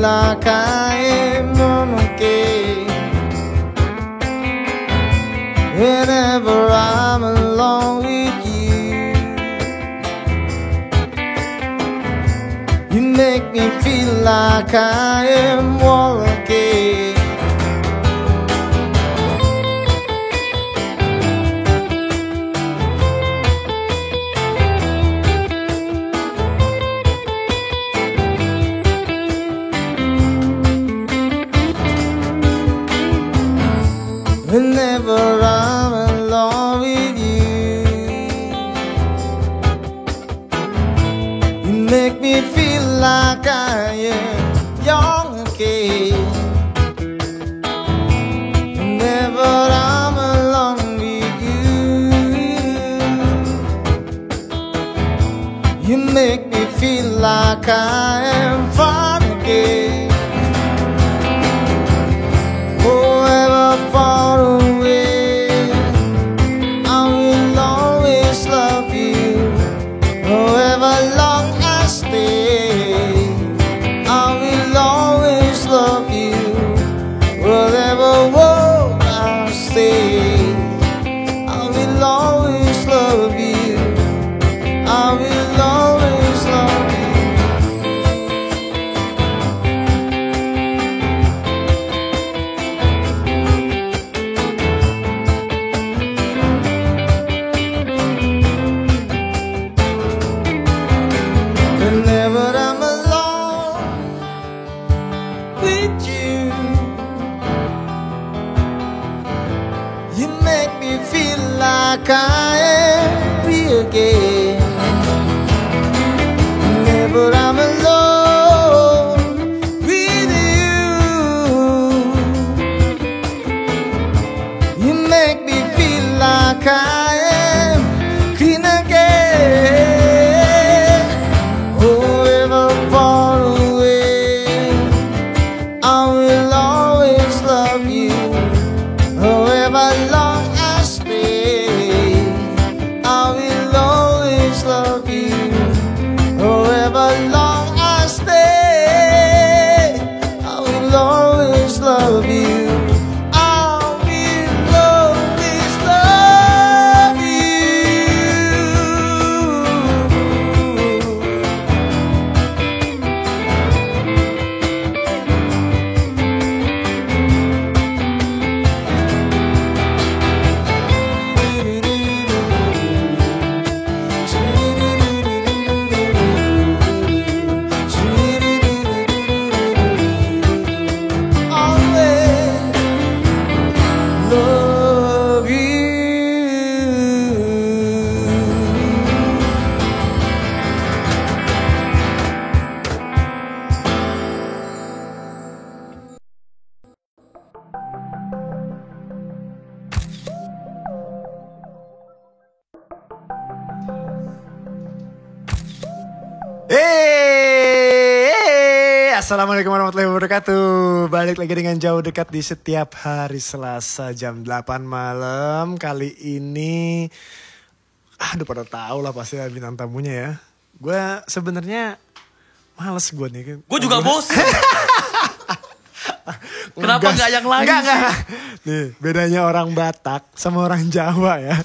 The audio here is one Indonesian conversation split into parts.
like I am on again. Whenever I'm alone with you, you make me feel like I am whole again. Whenever I'm alone with you, you make me feel like I am young again. Whenever I'm alone with you, you make me feel like I am fine again. Forever far away, I will always love you. However long I stay, I will always love you. Whatever world I stay, I will always love you. I will always love you. Whenever I'm alone with you, you make me feel like I am free again. Whenever I'm alone with you, you make me feel like I am clean again. However far away, I will always love you. However long I stay, I will always love you. However long I stay, I will always love you. I will always love love you. Assalamualaikum warahmatullahi wabarakatuh. Balik lagi dengan Jauh Dekat di setiap hari Selasa jam 8 malam. Kali ini aduh pada tahu lah pasti bintang tamunya ya. Gue sebenarnya males gue nih. Gue juga bosan. Kenapa nggak yang lain sih? Enggak. Nih, bedanya orang Batak sama orang Jawa ya.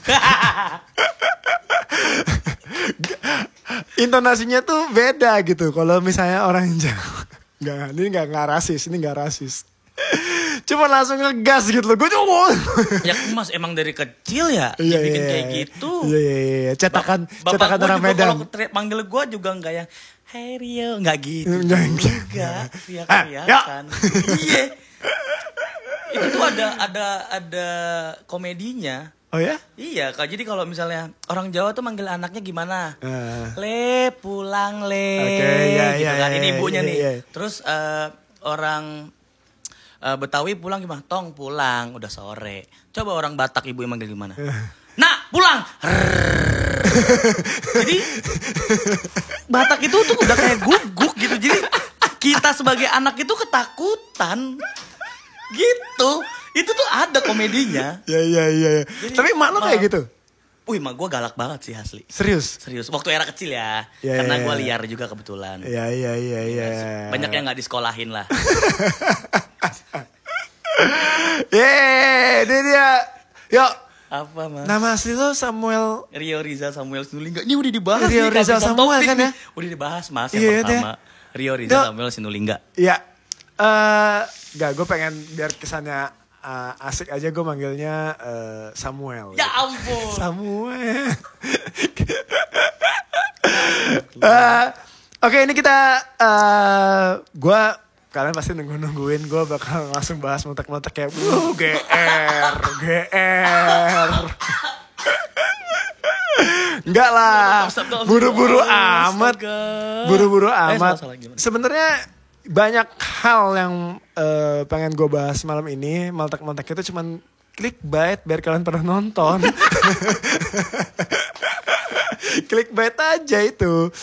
Intonasinya tuh beda gitu. Kalau misalnya orang Jawa, ini nggak rasis. Cuma langsung ngegas gitu loh. Gue coba. Ya Mas emang dari kecil ya dibikin kayak gitu. Iya. Cetakan Bapak orang gue juga Medan. kalau panggil gue juga nggak yang hey Rio, nggak gitu. Enggak. Teriak-teriakan. Iya. Itu tuh ada komedinya. Oh ya? Iya, jadi kalau misalnya orang Jawa tuh manggil anaknya gimana? Le, pulang le. Oke, gitu kan. Ini ibunya nih. Iya. Terus orang Betawi pulang gimana? Tong pulang, udah sore. Coba orang Batak ibu yang manggil gimana? Nak, pulang. Jadi Batak itu tuh udah kayak guguk gitu. Jadi kita sebagai anak itu ketakutan. Gitu. Itu tuh ada komedinya. Iya. Tapi mak lo kayak gitu? Wih, mak gue galak banget sih asli. Serius? Serius. Waktu era kecil ya. Iya, Karena iya, gue iya. liar juga kebetulan. Iya. Banyak yang gak disekolahin lah. Yeay, ini dia. Yuk, Apa mas? nama asli lo Samuel. Rio Rizal Samuel Sinulinga. Ini udah dibahas Rio nih. Rizal kehabisan Samuel topik kan nih. ya? Udah dibahas mas Iya, yang pertama. Rio Rizal Yuk. Samuel Sinulinga. Iya. Gak, gue pengen biar kesannya asik aja gue manggilnya Samuel. Ya ampun. Samuel. Oke, ini kita gue kalian pasti nungguin gue bakal langsung bahas meletak-meletak kayak GR. Enggak lah. Buru-buru amat. Buru-buru amat. Sebenarnya banyak hal yang pengen gue bahas malam ini. Meletak-meletak itu cuman clickbait biar kalian pernah nonton. Clickbait aja itu.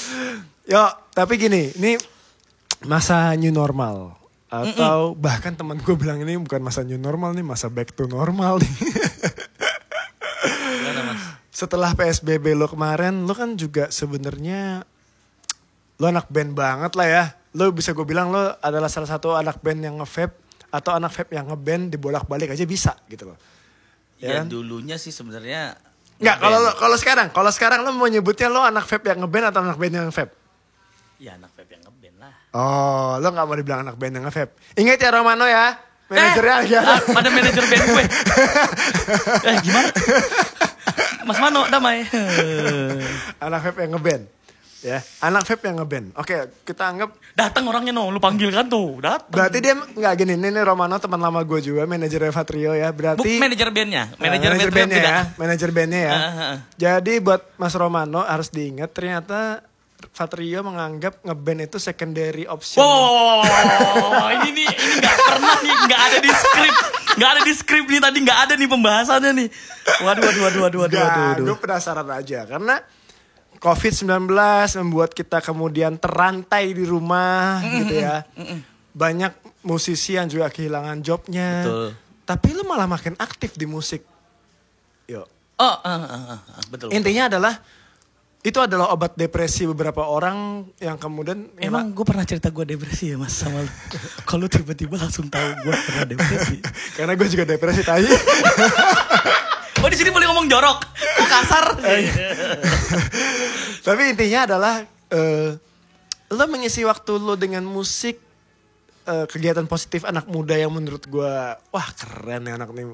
Yo, tapi gini, ini masa new normal. Atau bahkan teman gue bilang ini bukan masa new normal nih, masa back to normal nih. Setelah PSBB lo kemarin, lo kan juga sebenarnya lo anak band banget lah ya. Lo bisa gue bilang lo adalah salah satu anak band yang nge-vape atau anak vape yang nge-band dibolak-balik aja bisa gitu loh. Ya, kan? dulunya sih sebenarnya. Enggak, kalau sekarang lo mau nyebutnya lo anak vape yang nge-band atau anak band yang nge-vape? Ya anak vape yang nge-band lah. Oh, lo gak mau dibilang anak band yang nge-vape. Ingat ya Romano ya, manajernya ya. Pada manajer band gue. Gimana? Mas Mano, damai. Anak vape yang nge-band. Ya, anak vape yang nge-band. Oke, kita anggap. Datang orangnya no, lu panggil kan tuh. Datang. Berarti dia nggak gini. Ini Romano teman lama gue juga, manajer Vatrio ya. Berarti. Manajer bandnya. Manajer bandnya ya. Manajer bandnya ya. Uh. Jadi buat Mas Romano harus diingat ternyata Vatrio menganggap nge-band itu secondary option. Wow, ini nggak pernah nih, nggak ada di skrip. Nggak ada di skrip nih tadi, nggak ada nih pembahasannya nih. Waduh. Gue penasaran aja karena COVID-19 membuat kita kemudian terantai di rumah gitu ya. Banyak musisi yang juga kehilangan jobnya. Betul. Tapi lu malah makin aktif di musik. Yuk. Betul. Intinya adalah itu adalah obat depresi beberapa orang yang kemudian emang gue pernah cerita gue depresi ya mas sama lu. Kalau tiba-tiba langsung tahu gue pernah depresi. Karena gue juga depresi tadi. Oh di sini boleh ngomong jorok, kok kasar. Tapi intinya adalah lo mengisi waktu lo dengan musik, kegiatan positif anak muda yang menurut gue wah keren ya anak nih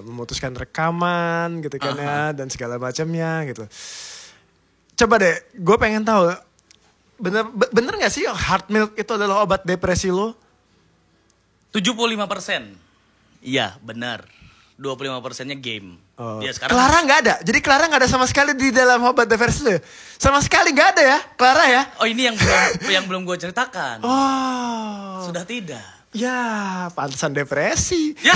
memutuskan rekaman gitu kan ya dan segala macamnya gitu. Coba deh, gue pengen tahu bener nggak sih Hard Milk itu adalah obat depresi lo? 75%. Iya benar. 25%-nya game. Oh. Ya, sekarang Clara nggak ada. Jadi Clara nggak ada sama sekali di dalam obat depresi lo. Sama sekali nggak ada ya, Clara ya? Oh ini yang belum gue ceritakan. Oh. Sudah tidak. Ya, pantesan depresi. Ya.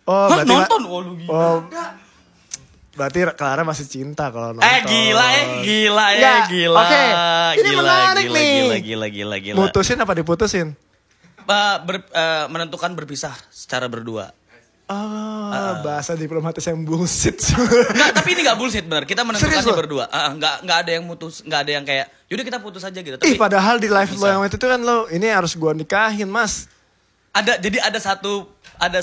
Oh, Hah, berarti nonton. Oh, lu gila. Oh, berarti Clara masih cinta kalau nonton. Gila. Oke, ini menarik nih. Gila. Mutusin apa diputusin? Menentukan berpisah secara berdua. Bahasa diplomatis yang bullshit. Enggak, tapi ini enggak bullshit benar. Kita menentukannya Serius, berdua. Enggak ada yang mutus, enggak ada yang kayak yaudah kita putus aja gitu. Tapi Padahal di live lo yang itu tuh kan lo ini harus gua nikahin, Mas. Ada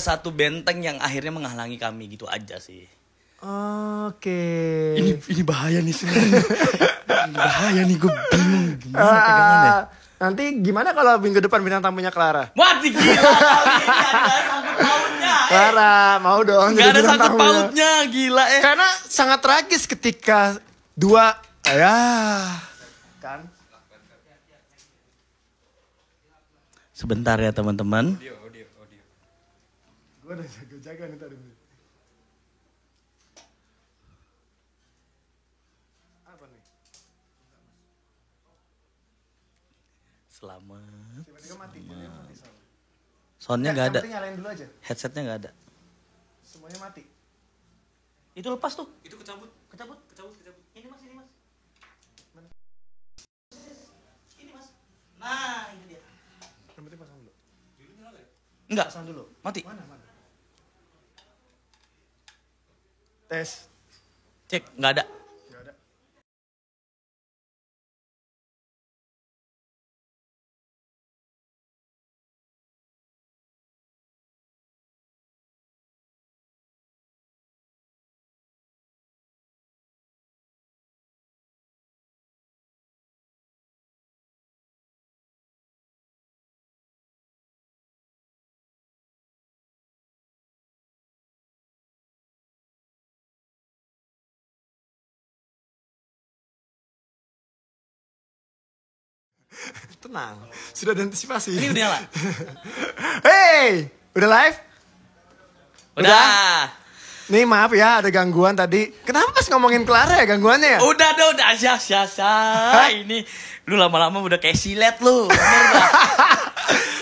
satu benteng yang akhirnya menghalangi kami gitu aja sih. Oke. Ini bahaya nih sebenarnya. Bahaya nih gue bingung gimana pegangannya. Nanti gimana kalau minggu depan bintang tamunya Clara? Mati gila kali ini ada sangkut pautnya. Clara, mau dong Gak jadi ada bintang sangkut tamunya. pautnya gila Karena sangat tragis ketika dua kan. Sebentar ya teman-teman. Gue udah jaga-jaga nih tadi. Apa nih? Selamat. Tiba-tiba mati. Soundnya nggak ada. Yang penting nyalain dulu aja. Headsetnya nggak ada. Semuanya mati. Itu lepas tuh. Itu kecabut. Ini mas. Ini mas. Nah ini dia. Yang penting pasang dulu. Enggak. Pasang dulu. Mati. Mana? Tes. Cek, nggak ada. Tenang, sudah ada antisipasi. Ini udah nyala? Hey, udah live? Udah. Nih maaf ya, ada gangguan tadi. Kenapa pas ngomongin Clara ya gangguannya ya? Udah, ini lu lama-lama udah kayak silet lu. Bener gak?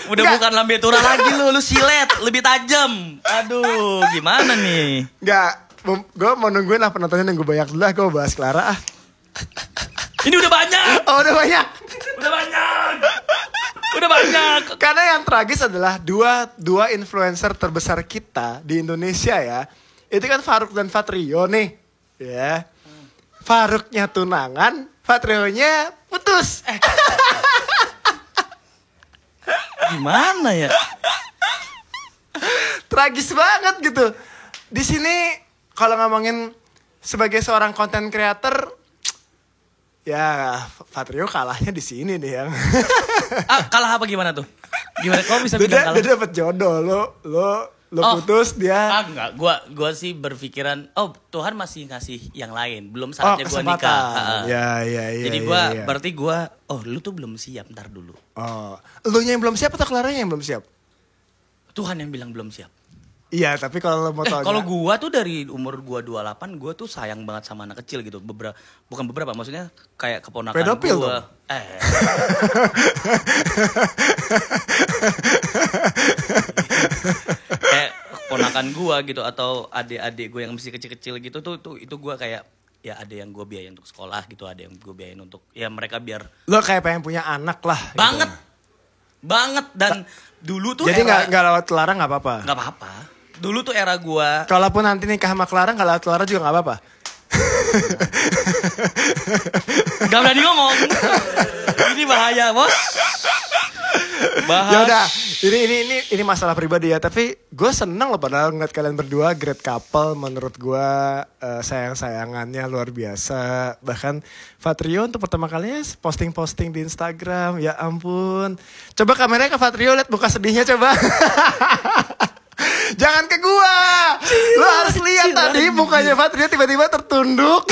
Udah Enggak. bukan lambe tura lagi lu silet, lebih tajam. Aduh, gimana nih? Enggak, gue mau nungguin lah penontonnya nunggu banyak dulu lah. Gue bahas Clara ah. Ini udah banyak. Oh udah banyak. Udah banyak. Karena yang tragis adalah dua influencer terbesar kita di Indonesia ya. Itu kan Farouk dan Fatrio nih. Ya. Farouknya tunangan, Fatrionya putus. Gimana ya? Tragis banget gitu. Di sini kalau ngomongin sebagai seorang content creator, ya Fatrio kalahnya di sini nih yang. Kalah apa gimana tuh? Gimana kok bisa bilang kalah? Dia dapat jodoh, lo putus dia. Enggak, gua sih berpikiran, Tuhan masih ngasih yang lain, belum saatnya gua nikah. Kesempatan. Ya. Jadi berarti lu tuh belum siap, ntar dulu. Oh, lu yang belum siap atau Claranya yang belum siap? Tuhan yang bilang belum siap. Iya, tapi kalau lo mau tanya. Kalau gua tuh dari umur gua 28, gua tuh sayang banget sama anak kecil gitu. Bukan beberapa, maksudnya kayak keponakan pedofil gua. Tuh. Kayak keponakan gua gitu atau adik-adik gua yang masih kecil-kecil gitu tuh itu gua kayak ya ada yang gua biayain untuk sekolah gitu, ada yang gua biayain untuk ya mereka biar lo kayak pengen punya anak lah. banget. Gitu. Banget dan dulu tuh jadi nggak lewat Clara nggak apa-apa. Nggak apa-apa. Dulu tuh era gua. Kalaupun nanti nikah sama Clara nggak lewat Clara juga nggak apa-apa. Gak berani ngomong. Ini bahaya, Bos. Ya udah, ini masalah pribadi ya. Tapi gue seneng loh padahal ngeliat kalian berdua great couple. Menurut gue sayang-sayangannya luar biasa. Bahkan Fatrio untuk pertama kalinya posting-posting di Instagram. Ya ampun. Coba kameranya ke Fatrio, lihat muka sedihnya coba. Jangan ke gua. Lo harus lihat tadi mukanya Fatrio tiba-tiba tertunduk.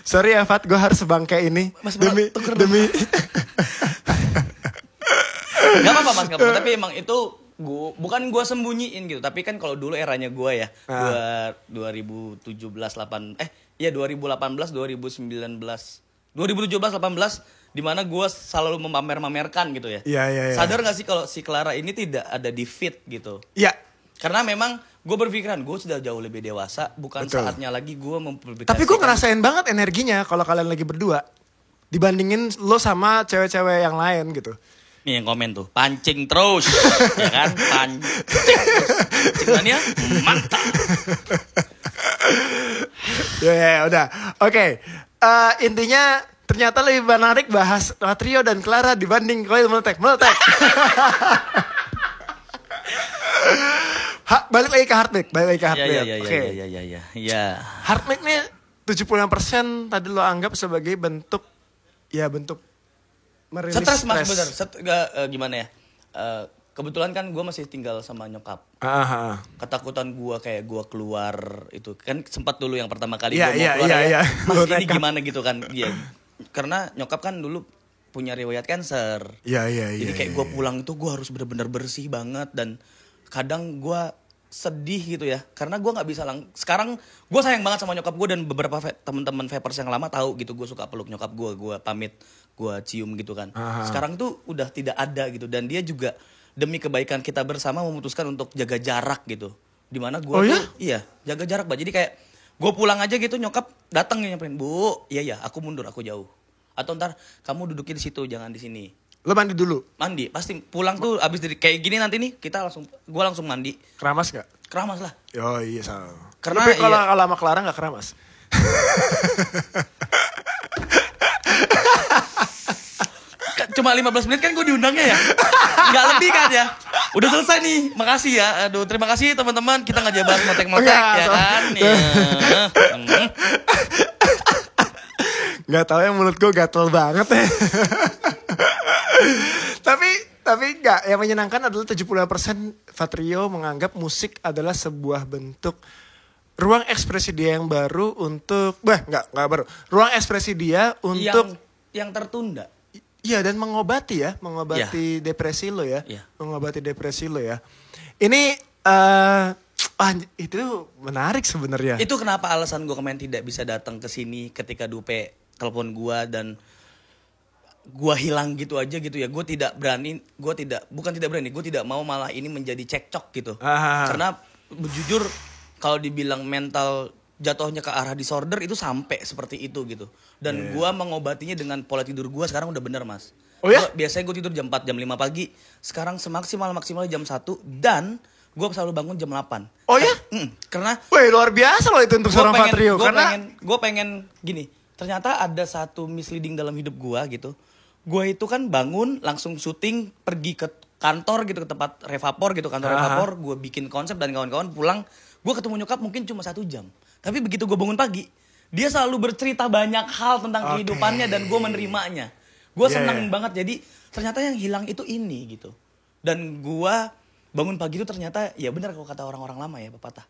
Sorry ya Fat, gue harus bangkai ini. Mas, demi. Gak apa-apa Mas, gak apa-apa. Tapi emang itu bukan gue sembunyiin gitu. Tapi kan kalau dulu eranya gue ya. Gue 2017, 2018, 2019, 2018. Dimana gue selalu memamer-mamerkan gitu ya. Iya. Sadar gak sih kalau si Clara ini tidak ada di feed gitu. Iya. Karena memang gue berpikiran gue sudah jauh lebih dewasa. Bukan Betul. saatnya lagi gue mempublikasikan. Tapi gue ngerasain banget energinya kalau kalian lagi berdua. Dibandingin lo sama cewek-cewek yang lain gitu. Nih yang komen tuh, pancing terus. Ya kan, pancing terus. Cintannya mantap. Ya udah. Oke. Intinya ternyata lebih menarik bahas Fatrio dan Clara dibanding Koil Meletek. Balik lagi ke Heartmate. Oke. Iya. Heartmate nih 76% tadi lo anggap sebagai bentuk merilis Stres Mas, stres. bener. Gimana ya? Kebetulan kan gue masih tinggal sama nyokap. Ketakutan gue kayak gue keluar itu. Kan sempat dulu yang pertama kali gue mau keluar ya. Mas ini gimana gitu kan. Iya. Karena nyokap kan dulu punya riwayat cancer. Iya. Jadi kayak gue pulang itu gue harus benar-benar bersih banget. Dan kadang gue sedih gitu ya. Karena gue gak bisa sekarang gue sayang banget sama nyokap gue. Dan beberapa teman-teman vapers yang lama tahu gitu. Gue suka peluk nyokap gue pamit, gue cium gitu kan. Sekarang tuh udah tidak ada gitu. Dan dia juga demi kebaikan kita bersama memutuskan untuk jaga jarak gitu. Dimana gue iya jaga jarak Mbak. Jadi kayak gue pulang aja gitu nyokap datang nyamperin, "Bu, iya aku mundur, aku jauh." Atau ntar kamu duduknya di situ, jangan di sini. Lo mandi dulu? Mandi, pasti pulang tuh abis dari kayak gini nanti nih gue langsung mandi. Keramas gak? Keramas lah. Oh iya salah. Karena tapi kalau iya. sama Clara gak keramas. Cuma 15 menit kan gue diundangnya ya. Nggak lebih kan ya. Udah selesai nih. Makasih ya. Aduh, terima kasih teman-teman. Kita nggak bahas motek-motek ya kan. Ya. Gak tau ya, mulut gue gatel banget ya. Tapi enggak, yang menyenangkan adalah 75% Fatrio menganggap musik adalah sebuah bentuk ruang ekspresi dia yang baru untuk, enggak baru. Ruang ekspresi dia untuk yang tertunda. Iya, dan mengobati depresi lo ya. Iya. Mengobati depresi lo ya. Ini itu menarik sebenarnya. Itu kenapa alasan gue kemarin tidak bisa datang ke sini ketika Dupe telepon gue dan gue hilang gitu aja gitu ya. Gue tidak mau malah ini menjadi cekcok gitu. Karena jujur kalau dibilang mental jatuhnya ke arah disorder itu sampai seperti itu gitu. Dan gue mengobatinya dengan pola tidur gue sekarang udah bener, Mas. Oh ya? Biasanya gue tidur jam 4, jam 5 pagi. Sekarang semaksimal jam 1 dan gue selalu bangun jam 8. Oh ya? Karena wih, luar biasa loh itu untuk seorang Fatrio. Gue pengen gini. Ternyata ada satu misleading dalam hidup gue gitu. Gue itu kan bangun langsung syuting, pergi ke kantor gitu, ke tempat Revapor gitu, kantor Revapor. Gue bikin konsep dan kawan-kawan pulang. Gue ketemu nyokap mungkin cuma 1 jam. Tapi begitu gue bangun pagi, dia selalu bercerita banyak hal tentang kehidupannya dan gue menerimanya. Gue senang banget. Jadi ternyata yang hilang itu ini gitu. Dan gue bangun pagi itu ternyata ya benar kalau kata orang-orang lama ya, pepatah.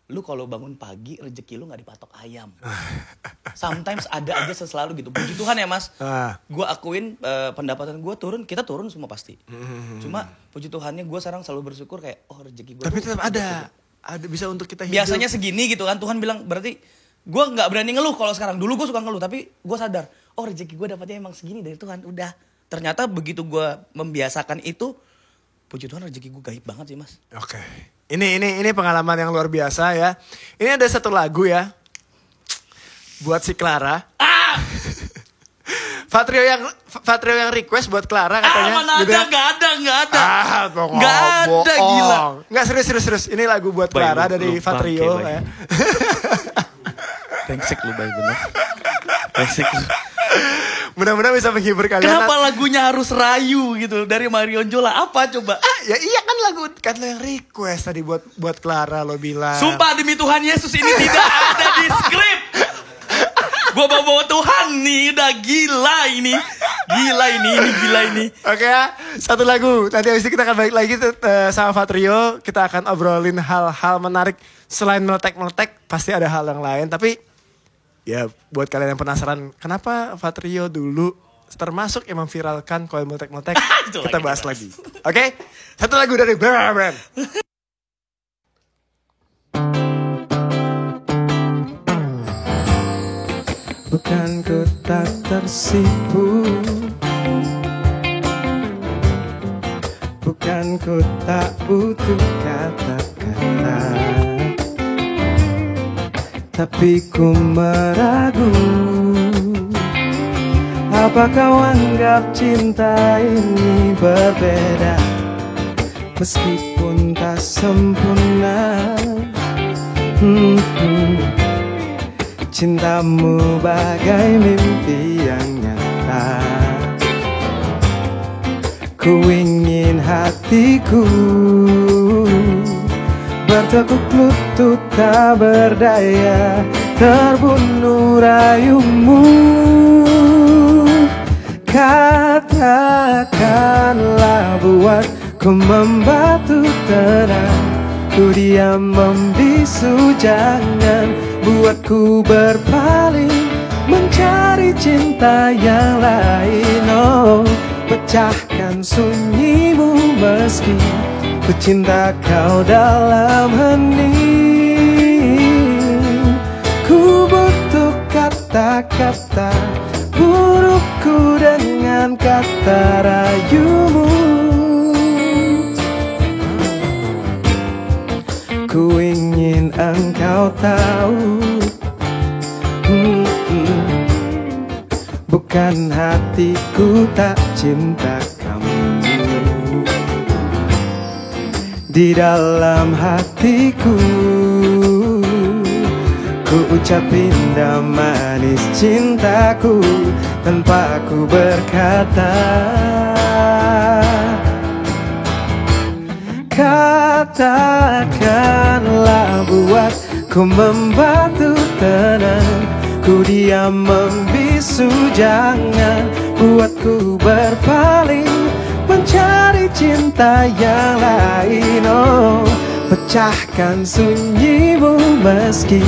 Lu kalau bangun pagi rezeki lu gak dipatok ayam. Sometimes ada aja selalu gitu. Puji Tuhan ya Mas. Gue akuin pendapatan gue turun, kita turun semua pasti. Cuma puji Tuhannya gue sekarang selalu bersyukur kayak rezeki gue. Tapi tetap ada bisa untuk kita hidup. Biasanya segini gitu kan, Tuhan bilang berarti gue gak berani ngeluh kalau sekarang. Dulu gue suka ngeluh tapi gue sadar, rezeki gue dapatnya emang segini dari Tuhan. Udah. Ternyata begitu gue membiasakan itu, puji Tuhan rezeki gue gaib banget sih Mas. Oke. Ini pengalaman yang luar biasa ya. Ini ada satu lagu ya. Buat si Clara. Fatrio yang request buat Clara katanya. Mana gitu ada, ya. Gak ada. Gak ada, gila. Gak serius. Ini lagu buat Clara dari Fatrio ya. Brengsek lu Bay, bener. Brengsek lu. Mudah-mudahan bisa menghibur kalian. Kenapa lagunya harus Rayu gitu dari Marion Jola? Apa coba? Ya iya kan lagu kan lo yang request tadi buat Clara lo bilang. Sumpah demi Tuhan Yesus ini tidak ada di skrip. Gue bawa Tuhan nih, udah gila ini. Oke ya, satu lagu. Nanti abis itu kita akan balik lagi sama Fatrio. Kita akan obrolin hal-hal menarik. Selain meletek-meletek, pasti ada hal yang lain. Tapi ya buat kalian yang penasaran, kenapa Fatrio dulu termasuk yang memviralkan koin meletek-meletek, kita bahas lagi. Oke? Satu lagu dari Brand. Bukan ku tak tersipu, bukan ku tak butuh kata-kata, tapi ku meragu. Apa kau anggap cinta ini berbeda, meskipun tak sempurna? Cintamu bagai mimpi yang nyata. Ku ingin hatiku bertekuk lutut tak berdaya, terbunuh rayumu. Katakanlah buatku membatu tenang, ku diam membisu, jangan buatku berpaling mencari cinta yang lain. Oh, pecahkan sunyimu meski ku cinta kau dalam hening. Ku butuh kata-kata burukku dengan kata rayumu. Ku ingin engkau tahu, bukan hatiku tak cinta kamu. di dalam hatiku. Ku ucapin indah manis cintaku tanpa ku berkata. Katakanlah buat ku membantu tenang. Ku diam membisu, jangan buatku berpaling mencari cinta yang lain. Oh, pecahkan sunyimu meski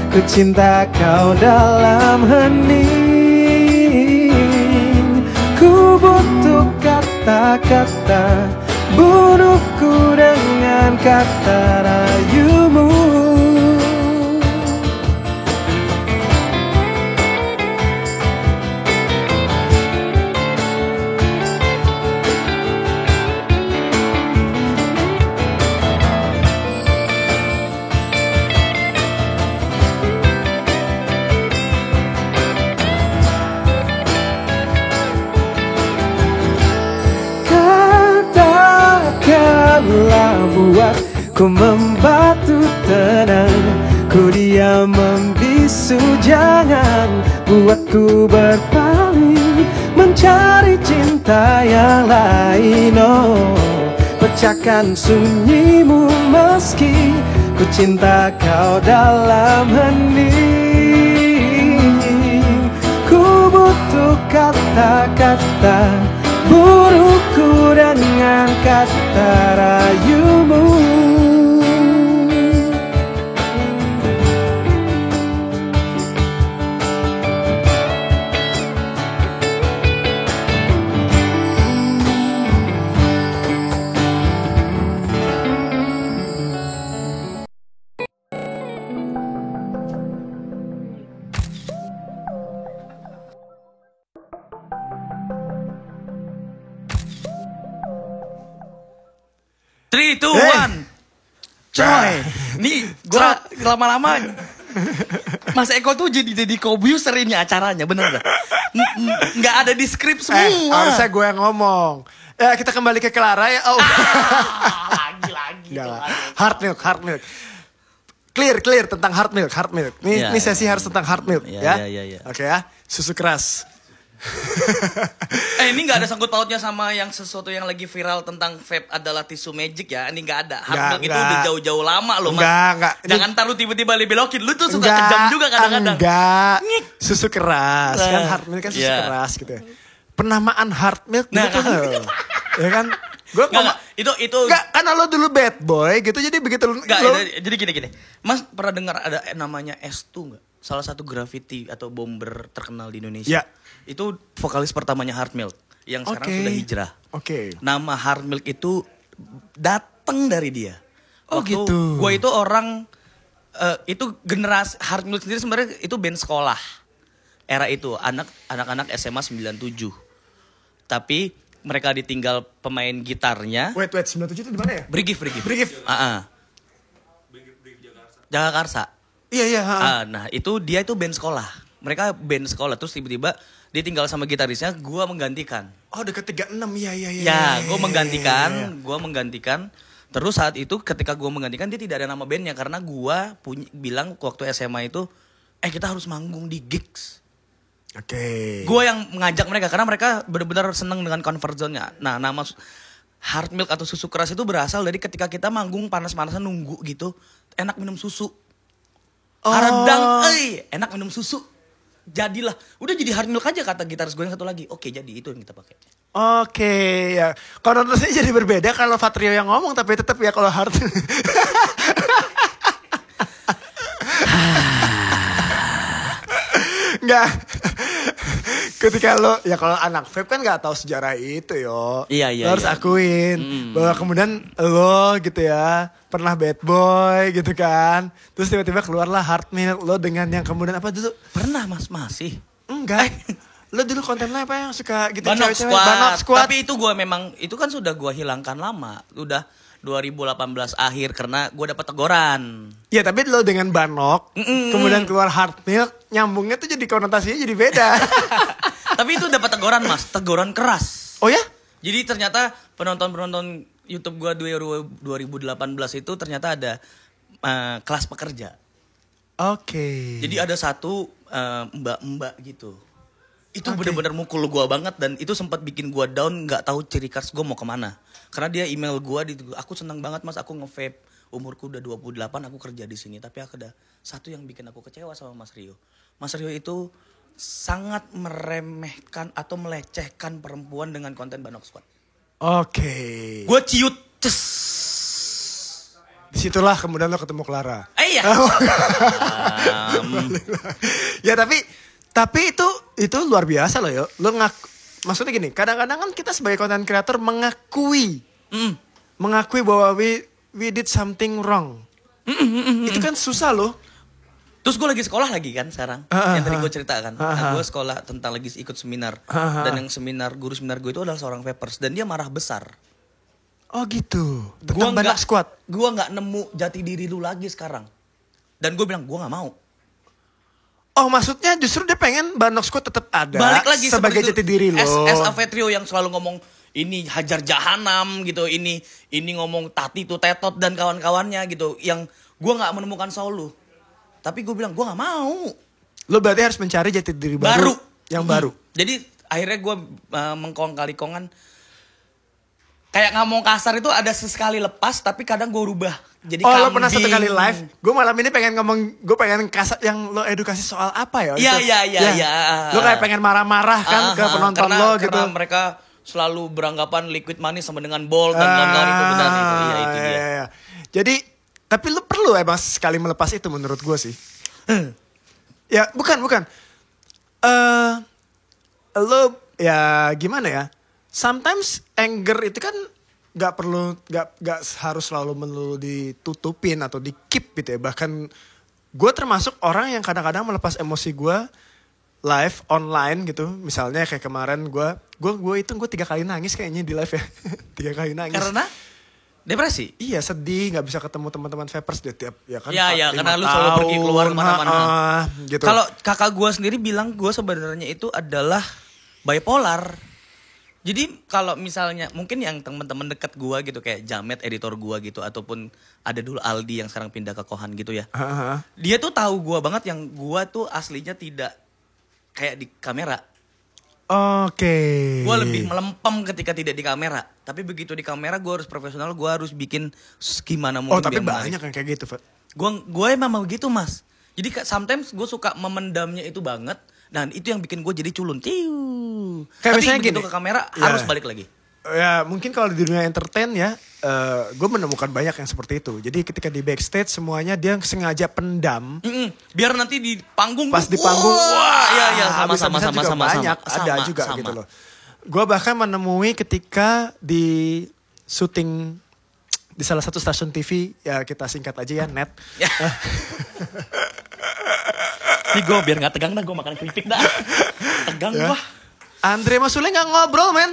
ku cinta kau dalam hening. Ku butuh kata-kata, bunuhku dengan kata rayumu. Katakanlah buat ku membatu tenang. Ku diam membisu, jangan buatku berpaling mencari cinta yang lain. Oh, pecahkan sunyimu meski ku cinta kau dalam hening. Ku butuh kata-kata, buruku dengan kata rayumu. Three, two, one. Coy, nih gua lama-lama Mas Eko tuh jadi co-producer ini acaranya, bener gak? Nggak ada di skrip semua. Harusnya gue yang ngomong. Ya kita kembali ke Clara ya. Oh. Lagi. Hard milk. Clear tentang hard milk. Ini sesi harus tentang hard milk ya. Oke ya, susu keras. Ini gak ada sangkut pautnya sama yang sesuatu yang lagi viral tentang vape adalah tisu magic ya. Ini gak ada. Hard milk itu udah jauh-jauh lama loh Mas. Enggak. Jangan ntar lu tiba-tiba belokin. Lu tuh suka kejam juga kadang-kadang. Enggak. Susu keras. Kan hard milk kan susu keras gitu ya. Penamaan hard milk gitu tuh. Ya kan? Gue itu karena lo dulu bad boy gitu, jadi begitu lo. Jadi gini. Mas pernah dengar ada namanya S2 gak? Salah satu graffiti atau bomber terkenal di Indonesia. Ya. Itu vokalis pertamanya Hard Milk yang sekarang sudah hijrah. Nama Hard Milk itu datang dari dia. Waktu gitu. Gue itu orang itu generasi Hard Milk sendiri sebenarnya itu band sekolah. Era itu anak-anak SMA 97. Tapi mereka ditinggal pemain gitarnya. Wait 97 itu di mana ya? Brigif. Jagakarsa. Iya. Nah dia itu band sekolah. Mereka band sekolah terus tiba-tiba dia tinggal sama gitarisnya, gue menggantikan. Oh deket 36, iya. Ya, gue menggantikan. Terus saat itu ketika gue menggantikan dia tidak ada nama bandnya karena gue bilang waktu SMA itu, kita harus manggung di gigs. Gue yang mengajak mereka karena mereka benar-benar seneng dengan comfort zone-nya. Nah, nama Hard Milk atau susu keras itu berasal dari ketika kita manggung panas-panasan nunggu gitu, enak minum susu. Haradang, enak minum susu. Jadilah, udah jadi Hard Milk aja kata gitaris gue yang satu lagi. Oke, jadi itu yang kita pakai. Ya. Konotasinya jadi berbeda kalau Fatrio yang ngomong, tapi tetap ya kalau Hard. Enggak. Ketika lo, ya kalau anak vape kan gak tahu sejarah itu yo. Iya. Lo harus akuin bahwa kemudian lo gitu ya pernah bad boy gitu kan. Terus tiba-tiba keluarlah Hard Milk lo dengan yang kemudian apa dulu? Pernah Mas, masih. Enggak. Lo dulu kontennya apa yang suka gitu Banok cewek-cewek? Squad. Tapi itu gue memang, itu kan sudah gue hilangkan lama. Udah 2018 akhir karena gue dapat teguran. Ya tapi lo dengan Banok, kemudian keluar Hard Milk, nyambungnya tuh jadi konotasinya jadi beda. Tapi itu dapat teguran Mas, teguran keras. Oh ya? Jadi ternyata penonton YouTube gue 2018 itu ternyata ada kelas pekerja. Oke. Jadi ada satu mbak-mbak gitu. Itu benar-benar mukul gue banget dan itu sempat bikin gue down, nggak tahu ciri khas gue mau kemana. Karena dia email gue, aku senang banget mas, aku nge-vape, umurku udah 28, aku kerja di sini. Tapi ada satu yang bikin aku kecewa sama Mas Rio. Mas Rio itu sangat meremehkan atau melecehkan perempuan dengan konten Banok Squad. Oke. Gue ciut, ces. Disitulah kemudian lo ketemu Clara. Iya. Ya tapi itu luar biasa loh yo. Lo maksudnya gini, kadang-kadang kan kita sebagai content creator mengakui bahwa we did something wrong. Itu kan susah loh. Terus gue lagi sekolah lagi kan sekarang. Yang tadi gue ceritakan. Gue sekolah tentang lagi ikut seminar. Dan yang guru seminar gue itu adalah seorang vapers. Dan dia marah besar. Oh gitu. Tentang Banok Squad. Gue gak nemu jati diri lu lagi sekarang. Dan gue bilang gue gak mau. Oh maksudnya justru dia pengen Banok Squad tetap ada. Balik lagi sebagai jati diri lo. As a Vetrio yang selalu ngomong ini hajar jahanam gitu. Ini ngomong tati tu tetot dan kawan-kawannya gitu. Yang gue gak menemukan soul lu. Tapi gue bilang gue gak mau. Lo berarti harus mencari jati diri baru. Yang baru. Jadi akhirnya gue mengkong-kali-kongan. Kayak ngomong kasar itu ada sesekali lepas tapi kadang gue rubah. Jadi lo pernah satu kali live. Gue malam ini pengen ngomong. Gue pengen kasar yang lo edukasi soal apa ya? Iya. Lo kayak pengen marah-marah kan ke penonton lo gitu. Karena mereka selalu beranggapan liquid money sama dengan ball dan kawan-kawan itu benar itu. Iya itu dia. Iya. Jadi tapi lo perlu emang sekali melepas itu menurut gue sih. Ya bukan. Lo ya gimana ya? Sometimes anger itu kan gak harus selalu melulu ditutupin atau di keep gitu ya. Bahkan gue termasuk orang yang kadang-kadang melepas emosi gue live online gitu. Misalnya kayak kemarin gue 3 kali nangis kayaknya di live ya. 3 kali nangis. Karena depresi? Iya sedih gak bisa ketemu teman-teman vapers dia tiap ya kan. Iya karena lu selalu pergi keluar kemana-mana. Gitu. Kalau kakak gue sendiri bilang gue sebenarnya itu adalah bipolar. Jadi kalau misalnya mungkin yang teman-teman dekat gua gitu kayak Jamet editor gua gitu ataupun ada dulu Aldi yang sekarang pindah ke Kohan gitu ya. Dia tuh tahu gua banget yang gua tuh aslinya tidak kayak di kamera. Oke. Gua lebih melempem ketika tidak di kamera. Tapi begitu di kamera gua harus profesional, gua harus bikin gimana mungkin. Oh tapi banyak yang kayak gitu, Pak. Gua emang begitu, Mas. Jadi sometimes gue suka memendamnya itu banget. Dan itu yang bikin gue jadi culun. Kayak tapi misalnya begitu gini, ke kamera harus balik lagi. Ya mungkin kalau di dunia entertain ya, gue menemukan banyak yang seperti itu. Jadi ketika di backstage semuanya dia sengaja pendam. Biar nanti di panggung. Pas di panggung, iya sama. Banyak, ada juga gitu loh. Gue bahkan menemui ketika di syuting di salah satu stasiun TV, ya kita singkat aja ya, Net. Nih gue biar gak tegang dah, gue makan keripik dah. Tegang ya. gue. Andre sama Sule gak ngobrol men.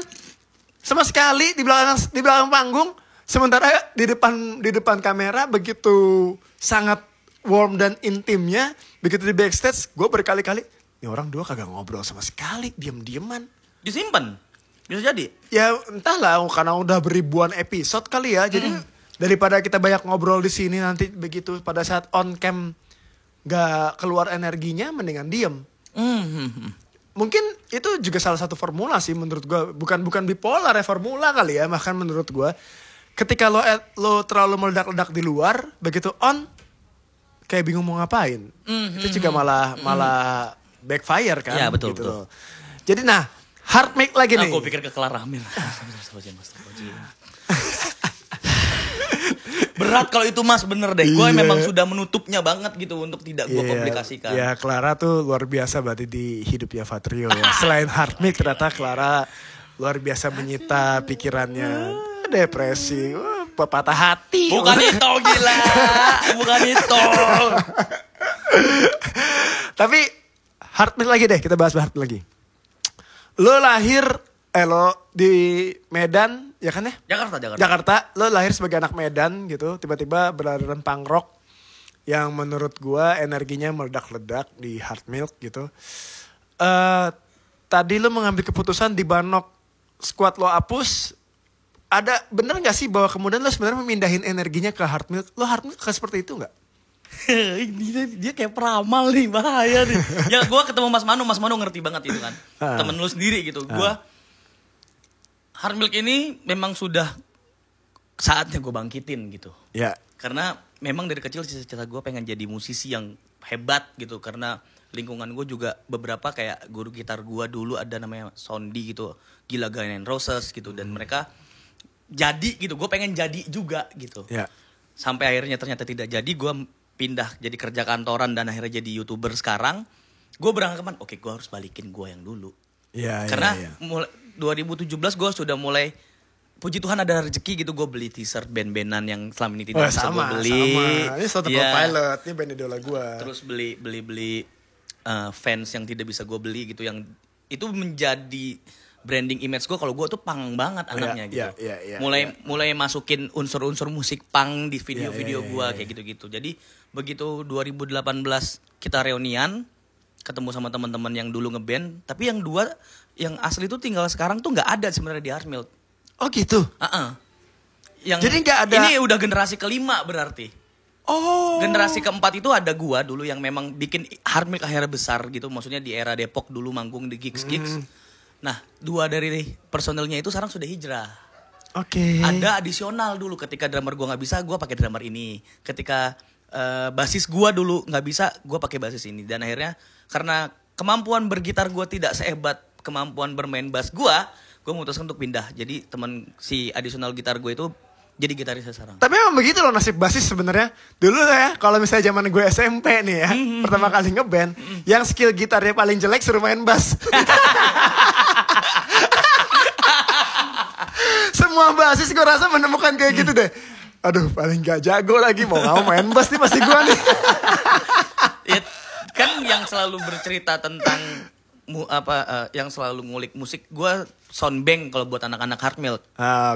Sama sekali di belakang panggung. Sementara di depan kamera begitu sangat warm dan intimnya. Begitu di backstage gue berkali-kali. Ini orang dua kagak ngobrol sama sekali. Diem-dieman. Disimpan. Bisa jadi. Ya entahlah karena udah beribuan episode kali ya. Jadi daripada kita banyak ngobrol di sini nanti begitu pada saat on cam gak keluar energinya mendingan diem. Mungkin itu juga salah satu formula sih menurut gue. Bukan bipolar ya, formula kali ya. Bahkan menurut gue. Ketika lo terlalu meledak-ledak di luar. Begitu on. Kayak bingung mau ngapain. Itu juga malah backfire kan. Ya betul. Gitu. Betul. Jadi nah. Hard make lagi nih. Aku pikir ke Clara Amir. Berat kalau itu Mas, bener deh. Gue memang sudah menutupnya banget gitu untuk tidak gue komplikasikan. Ya Clara tuh luar biasa berarti di hidupnya Vatrio ya. Selain hard make ternyata Clara luar biasa menyita pikirannya. Depresi, patah hati. Bukan itu gila, bukan itu. Tapi hard make lagi deh, kita bahas hard make lagi. Lo lahir, lo di Medan, ya kan ya? Jakarta, lo lahir sebagai anak Medan gitu. Tiba-tiba beraliran punk rock. Yang menurut gua energinya meledak-ledak di Hard Milk gitu. Tadi lo mengambil keputusan di Banok Squad lo hapus. ada bener nggak sih bahwa kemudian lo sebenarnya memindahin energinya ke Heart Milk? Lo Heart Milk seperti itu nggak? Ini dia kayak peramal nih, bahaya nih. Ya gue ketemu Mas Manu ngerti banget itu kan. Temen lu sendiri gitu. Gue Heart Milk ini memang sudah saatnya gue bangkitin gitu. Ya. Karena memang dari kecil cita-cita gue pengen jadi musisi yang hebat gitu. Karena lingkungan gue juga beberapa kayak guru gitar gue dulu ada namanya Sondi gitu. Gila Guns N' Roses gitu. Dan mereka jadi gitu. Gue pengen jadi juga gitu. Ya. Sampai akhirnya ternyata tidak jadi. Gue pindah jadi kerja kantoran dan akhirnya jadi YouTuber sekarang. Gue beranggapan oke, gue harus balikin gue yang dulu. Ya, Karena ya. mulai 2017 gue sudah mulai, puji Tuhan ada rezeki gitu, gue beli t-shirt band-bandan yang selama ini tidak bisa gue beli. Sama. Ini Stone Temple Pilot, ini band idola gue. Terus beli fans yang tidak bisa gue beli gitu, yang itu menjadi branding image gue kalau gue tuh punk banget anaknya gitu. Mulai masukin unsur-unsur musik punk di video-video gue kayak gitu-gitu. Jadi begitu 2018 kita reunian, ketemu sama teman-teman yang dulu ngeband, tapi yang dua yang asli itu tinggal sekarang tuh nggak ada sebenarnya di Heart Milk. Oh gitu. Yang jadi nggak ada. Ini udah generasi kelima berarti. Oh. Generasi keempat itu ada gua dulu yang memang bikin Heart Milk akhirnya besar gitu. Maksudnya di era Depok dulu manggung di gigs. Nah, dua dari personelnya itu sekarang sudah hijrah. Oke. Ada adisional dulu ketika drummer gua nggak bisa, gua pakai drummer ini. Ketika basis gua dulu nggak bisa, gua pakai basis ini. Dan akhirnya karena kemampuan bergitar gua tidak sehebat kemampuan bermain bass gua memutuskan untuk pindah. Jadi teman si adisional gitar gue itu jadi gitaris sekarang. Tapi emang begitu loh nasib basis sebenarnya. Dulu ya, kalau misalnya zaman gue SMP nih ya, pertama kali ngeband, yang skill gitarnya paling jelek suruh main bass. Semua basis gue rasa menemukan kayak gitu deh. Aduh, paling gak jago lagi, mau main bass nih pasti gue nih. Kan yang selalu bercerita tentang yang selalu ngulik musik, gue soundbank kalau buat anak-anak Heart Milk.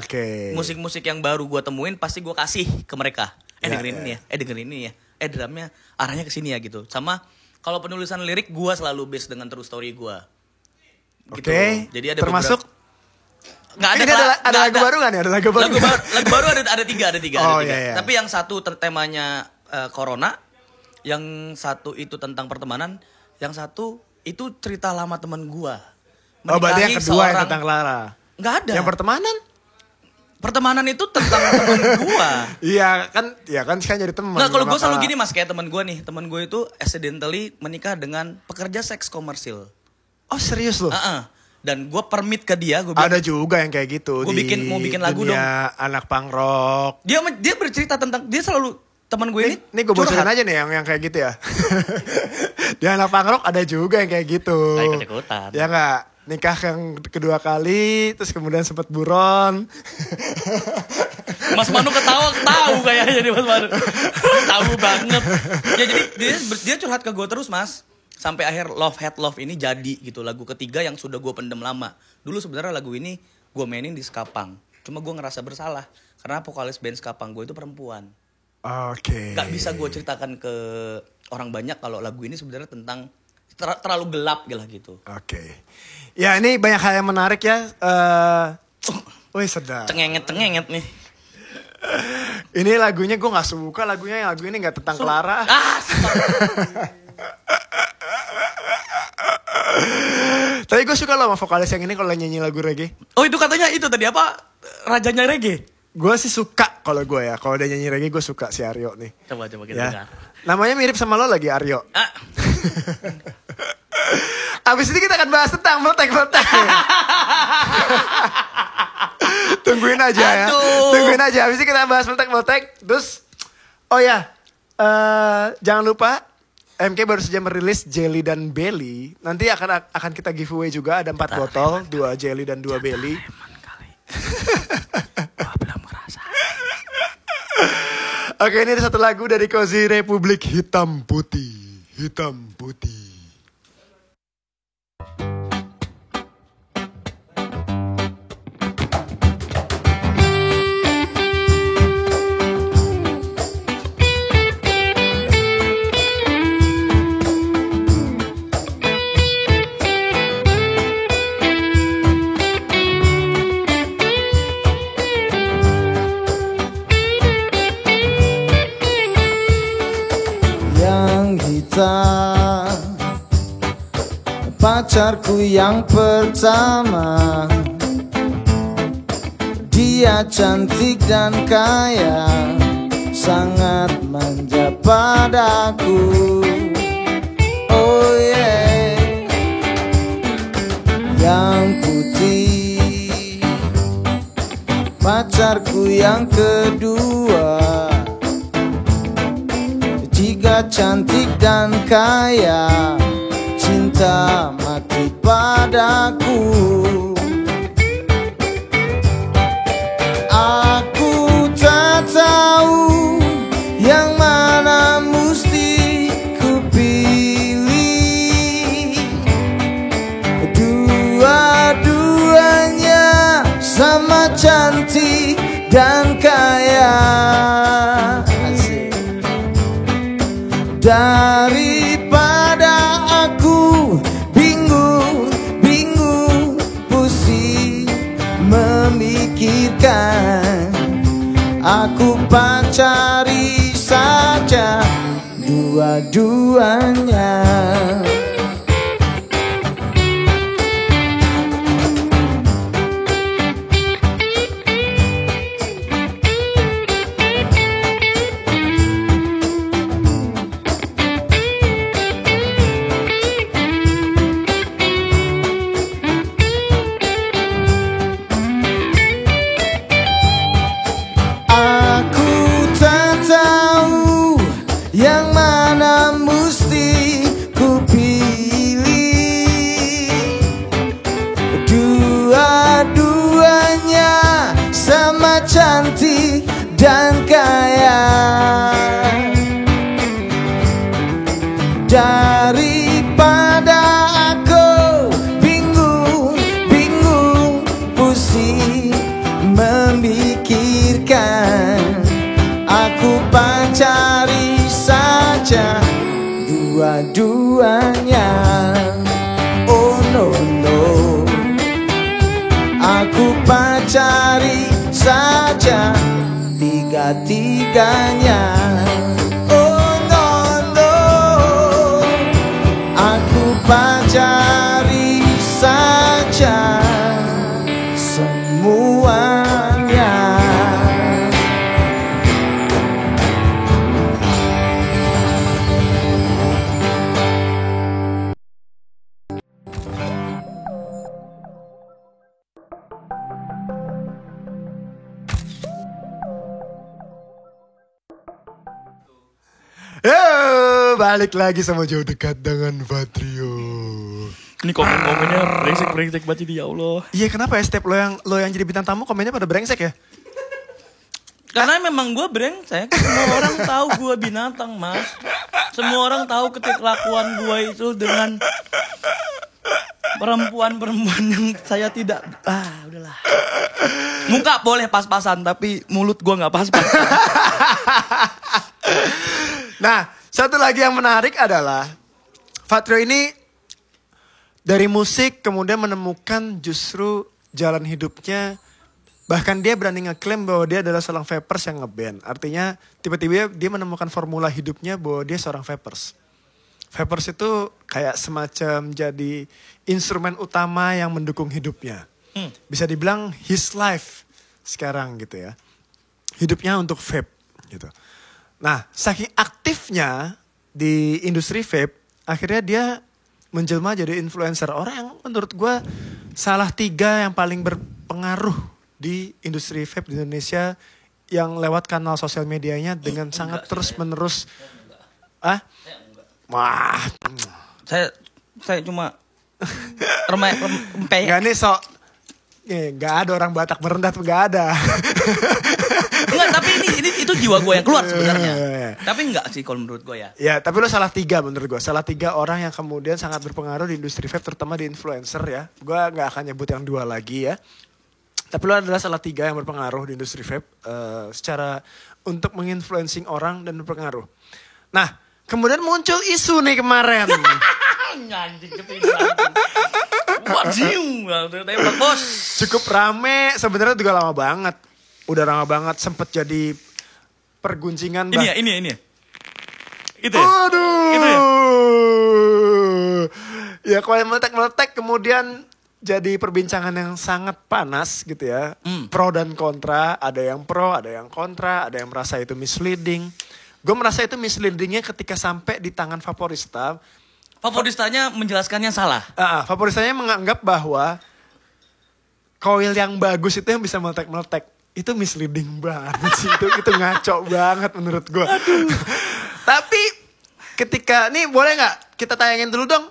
Oke. Musik-musik yang baru gue temuin pasti gue kasih ke mereka. Dengerin ini ya, dengerin ini ya. Drumnya arahnya ke sini ya gitu. Sama kalau penulisan lirik gue selalu base dengan true story gue. Gitu. Oke. Jadi ada termasuk nggak ada. Ini ada lagu baru nggak nih? Ada lagu baru. Lagu baru ada tiga. Oh, iya. Tapi yang satu temanya corona, yang satu itu tentang pertemanan, yang satu itu cerita lama teman gua. Oh, berarti yang kedua yang tentang Clara. Nggak ada. Yang pertemanan? Pertemanan itu tentang teman gua. Iya kan jadi teman. Nggak, kalau gua selalu gini Mas, kayak teman gua nih. Teman gua itu accidentally menikah dengan pekerja seks komersil. Oh, serius loh? Dan gua permit ke dia, gua bilang, ada juga yang kayak gitu. Gua mau bikin lagu dong. Anak punk rock. Dia bercerita tentang, dia selalu teman gue ini gue bocorin aja nih yang kayak gitu ya. Di anak punk rock ada juga yang kayak gitu. Ikut-ikutan. Ya nggak, nikah yang kedua kali, terus kemudian sempat buron. Mas Manu tahu kayaknya nih Mas Manu. Tahu banget. Ya jadi dia curhat ke gue terus Mas. Sampai akhir Love Hate Love ini jadi gitu. Lagu ketiga yang sudah gue pendem lama. Dulu sebenarnya lagu ini gue mainin di Skapang. Cuma gue ngerasa bersalah. Karena vokalis band Skapang gue itu perempuan. Oke. Gak bisa gue ceritakan ke orang banyak kalau lagu ini sebenarnya tentang terlalu gelap gitu. Oke. Ya ini banyak hal yang menarik ya. Wih sedap. Cengenget nih. Ini lagunya gue gak suka lagunya. Lagu ini gak tentang Clara. Tapi gue suka loh sama vokalis yang ini kalau nyanyi lagu reggae. Oh itu katanya itu tadi apa? Rajanya reggae? Gue sih suka kalau gue ya. Kalau dia nyanyi reggae gue suka si Aryo nih. Coba kita dengar. Namanya mirip sama lo lagi Aryo. Abis ini kita akan bahas tentang meletek. Tungguin aja ya. Tungguin aja. Abis ini kita bahas meletek. Terus, oh ya. Jangan lupa. MK baru saja merilis Jelly dan Belly. Nanti akan kita giveaway juga. Ada 4 botol. 2 Jelly dan 2 Belly. Oke, ini ada satu lagu dari Cozy Republic, Hitam Putih. Anggita, pacarku yang pertama. Dia cantik dan kaya, sangat manja padaku. Oh yeah. Yang putih, pacarku yang kedua. Jika cantik dan kaya, cinta mati padaku. Aku tak tahu yang mana musti ku pilih. Dua-duanya sama cantik dan kaya. Asik. Daripada aku bingung pusing memikirkan, aku pacari saja dua-duanya. Yang mana musti ku pilih. Dua-duanya sama cantik dan kaya. Daripada aku bingung pusing memikirkan, aku pacari saja dua-duanya. Oh no no, aku pacari saja tiga-tiganya. Oh no no, aku pacari saja semuanya. Balik lagi sama Jauh Dekat dengan Vatrio. Ini komen-komennya brengsek banget ini, ya Allah. Iya, kenapa ya setiap lo yang jadi bintang tamu komennya pada brengsek ya? Karena memang gue brengsek. Semua orang tahu gue binatang, Mas. Semua orang tahu kelakuan gue itu dengan perempuan-perempuan yang saya tidak. Udahlah. Muka boleh pas-pasan, tapi mulut gue nggak pas-pasan. Nah, satu lagi yang menarik adalah Vatrio ini dari musik kemudian menemukan justru jalan hidupnya. Bahkan dia berani ngeklaim bahwa dia adalah seorang vapers yang ngeband. Artinya tiba-tiba dia menemukan formula hidupnya bahwa dia seorang vapers. Vapers itu kayak semacam jadi instrumen utama yang mendukung hidupnya. Bisa dibilang his life sekarang gitu ya. Hidupnya untuk vape gitu. Nah, saking aktifnya di industri vape, akhirnya dia menjelma jadi influencer. Orang yang menurut gue salah 3 yang paling berpengaruh di industri vape di Indonesia yang lewat kanal sosial medianya dengan sangat terus-menerus. Wah. Saya cuma rempey. Gak nih sok. Gak ada orang Batak merendah tuh gak ada. Enggak, tapi ini itu jiwa gue yang keluar sebenarnya. Tapi enggak sih kalau menurut gue ya. Ya, tapi lo salah 3 menurut gue. Salah 3 orang yang kemudian sangat berpengaruh di industri vape, terutama di influencer ya. Gue gak akan nyebut yang 2 lagi ya. Tapi lo adalah salah 3 yang berpengaruh di industri vape. Secara untuk menginfluencing orang dan berpengaruh. Nah, kemudian muncul isu nih kemarin. Anjing ketiduran. Tembak bos. Cukup rame, sebenarnya juga lama banget. Udah lama banget, sempet jadi perguncingan. Ini ya. Itu ya? Aduh. Itu ya? Ya kalau yang meletek-meletek kemudian jadi perbincangan yang sangat panas gitu ya. Pro dan kontra, ada yang pro, ada yang kontra, ada yang merasa itu misleading. Gue merasa itu misleadingnya ketika sampai di tangan Vaporista. Vaporistanya menjelaskannya salah. Vaporistanya menganggap bahwa koil yang bagus itu yang bisa meletek-meletek. Itu misleading banget sih. Itu ngaco banget menurut gue. Tapi ketika, nih boleh gak kita tayangin dulu dong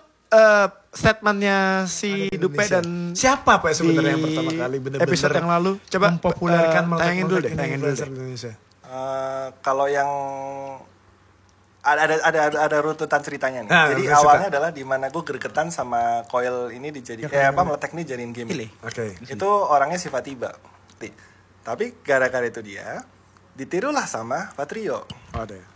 statementnya si Dupe dan siapa Pak sebenarnya yang di pertama kali benar-benar episode yang lalu. Coba mempopulerkan tayangin dulu deh. influencer Indonesia. Kalau yang ada runtutan ceritanya nih. Jadi awalnya adalah di mana gue gregetan sama coil ini meletek nih jadiin game. Oke. Itu orangnya si Fatiba. Tapi gara-gara itu dia ditirulah sama Fatrio. Ada ya.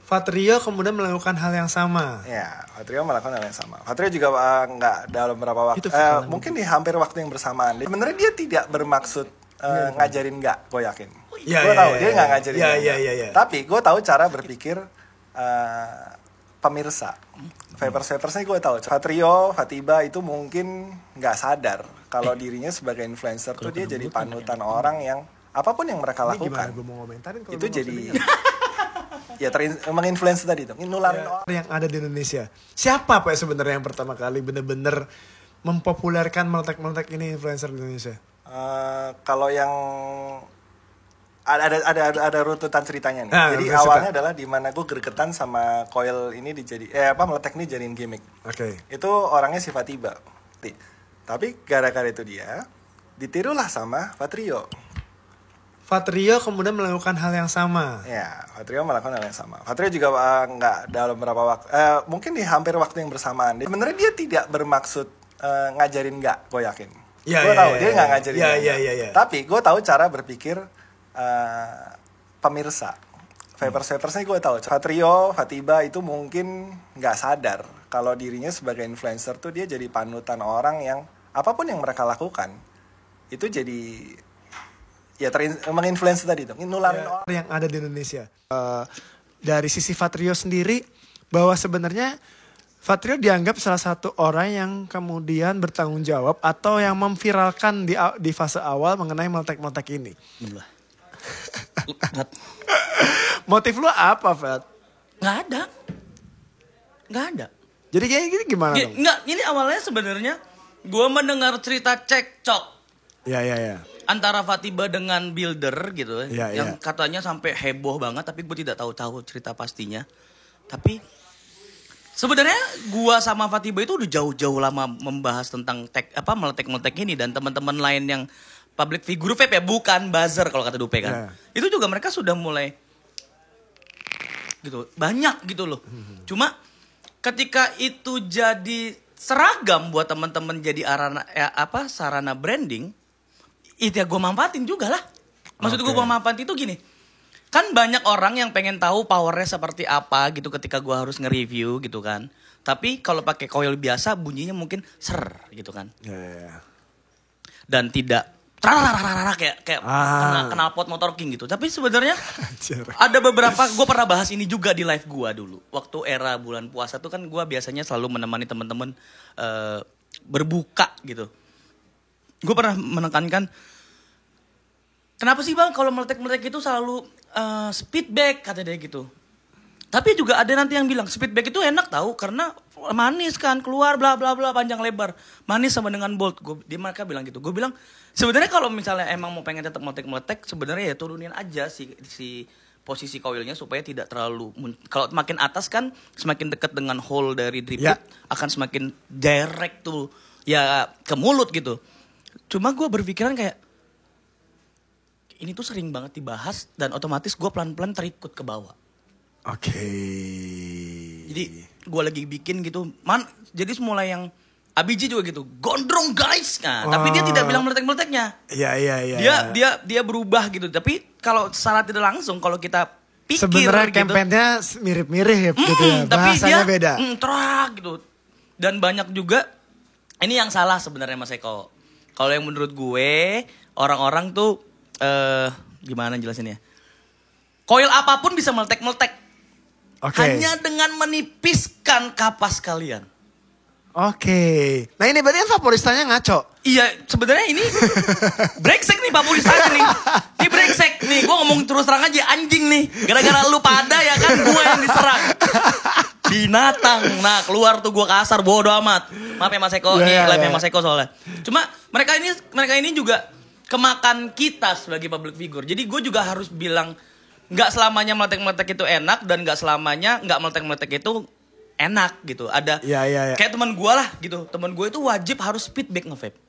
Fatrio kemudian melakukan hal yang sama. Ya, Fatrio melakukan hal yang sama. Fatrio juga nggak dalam beberapa waktu, mungkin di hampir waktu yang bersamaan. Sebenarnya dia tidak bermaksud ngajarin nggak, gue yakin. Gue tahu dia nggak ngajarin. Iya. Tapi gue tahu cara berpikir pemirsa. Vapers-vapersnya gue tahu. Fatrio, Fatiba itu mungkin nggak sadar kalau dirinya sebagai influencer tuh dia jadi panutan orang yang apapun yang mereka lakukan. Gue mau komentarin kalau Itu jadi ya menginfluence tadi itu, nularin orang yang ada di Indonesia. Siapa Pak sebenarnya yang pertama kali benar-benar mempopulerkan meletek-meletek ini influencer di Indonesia? kalau yang ada runtutan ceritanya nih. Jadi awalnya adalah di mana gue gregetan sama coil ini meletek nih jadiin gimmick. Oke. Itu orangnya si Fatiba. Tapi gara-gara itu dia ditirulah sama Fatrio. Fatrio kemudian melakukan hal yang sama. Ya, Fatrio melakukan hal yang sama. Fatrio juga nggak dalam beberapa waktu, mungkin di hampir waktu yang bersamaan. Sebenarnya dia tidak bermaksud ngajarin nggak, gue yakin. Gue tahu dia nggak ngajarin. Iya. Tapi gue tahu cara berpikir pemirsa. Vapers-vapersnya gue tahu. Fatrio, Fatiba itu mungkin nggak sadar kalau dirinya sebagai influencer tuh dia jadi panutan orang yang apapun yang mereka lakukan itu jadi menginfluence tadi itu, nularin orang yang ada di Indonesia. Dari sisi Fatrio sendiri, bahwa sebenarnya Fatrio dianggap salah satu orang yang kemudian bertanggung jawab atau yang memviralkan di fase awal mengenai meletek-meletek ini. Motif lu apa, Fat? Nggak ada. Jadi kayak gini gimana dong? Nggak, ini awalnya sebenarnya gue mendengar cerita cekcok. Ya. Antara Fatiba dengan Builder gitu yang ya. katanya sampai heboh banget, tapi gue tidak tahu cerita pastinya. Tapi sebenarnya gue sama Fatiba itu udah jauh-jauh lama membahas tentang meletek-meletek ini, dan teman-teman lain yang public figure vape ya, bukan buzzer kalau kata Dupe kan. Itu juga mereka sudah mulai gitu, banyak gitu loh. Cuma ketika itu jadi seragam buat teman-teman jadi sarana branding, itu ya gue manfaatin juga lah. Maksud gue manfaatin itu gini. Kan banyak orang yang pengen tahu powernya seperti apa gitu ketika gue harus nge-review gitu kan. Tapi kalau pakai coil biasa bunyinya mungkin ser gitu kan. Ya. Dan tidak kayak knalpot motor king gitu. Tapi sebenarnya ada beberapa, gue pernah bahas ini juga di live gue dulu. Waktu era bulan puasa tuh kan gue biasanya selalu menemani teman-teman berbuka gitu. Gue pernah menekankan, kenapa sih bang kalau meletek-meletek itu selalu speedback, kata dia gitu. Tapi juga ada nanti yang bilang speedback itu enak tahu karena manis kan, keluar bla bla bla panjang lebar, manis sama dengan bolt. Dia mereka bilang gitu. Gue bilang sebenarnya kalau misalnya emang mau pengen tetap meletek-meletek, sebenarnya ya turunin aja si posisi coilnya supaya tidak terlalu, kalau makin atas kan semakin dekat dengan hole dari drip akan semakin direct tuh ya ke mulut gitu. Cuma gue berpikiran kayak ini tuh sering banget dibahas dan otomatis gue pelan-pelan terikut ke bawah. Oke. Jadi gue lagi bikin gitu, jadi mulai yang ABG juga gitu, gondrong guys. Nah, tapi dia tidak bilang meletek-meleteknya. Iya. Dia berubah gitu. Tapi kalau secara tidak langsung kalau kita pikir sebenarnya gitu, kampanyenya mirip-mirip gitu ya. Bahasanya tapi dia, beda. Terak gitu. Dan banyak juga ini yang salah sebenarnya Mas Eko. Kalau yang menurut gue, orang-orang tuh gimana jelasinnya? Coil apapun bisa meletek-meletek. Oke. Hanya dengan menipiskan kapas kalian. Oke. Nah ini berarti kan vaporistanya ngaco. Iya, sebenarnya ini brengsek nih vaporistanya nih. Ini brengsek nih, gue ngomong terus terang aja anjing nih. Gara-gara lu pada ya kan gue yang diserang. Binatang. Nah keluar tuh gue kasar, bodo amat. Maaf ya Mas Eko, ini live-nya Mas Eko soalnya. Cuma mereka ini juga kemakan kita sebagai public figure. Jadi gue juga harus bilang, gak selamanya meletek-meletek itu enak dan gak selamanya gak meletek-meletek itu enak gitu. Ada kayak teman gue lah gitu. Teman gue itu wajib harus feedback nge-vape.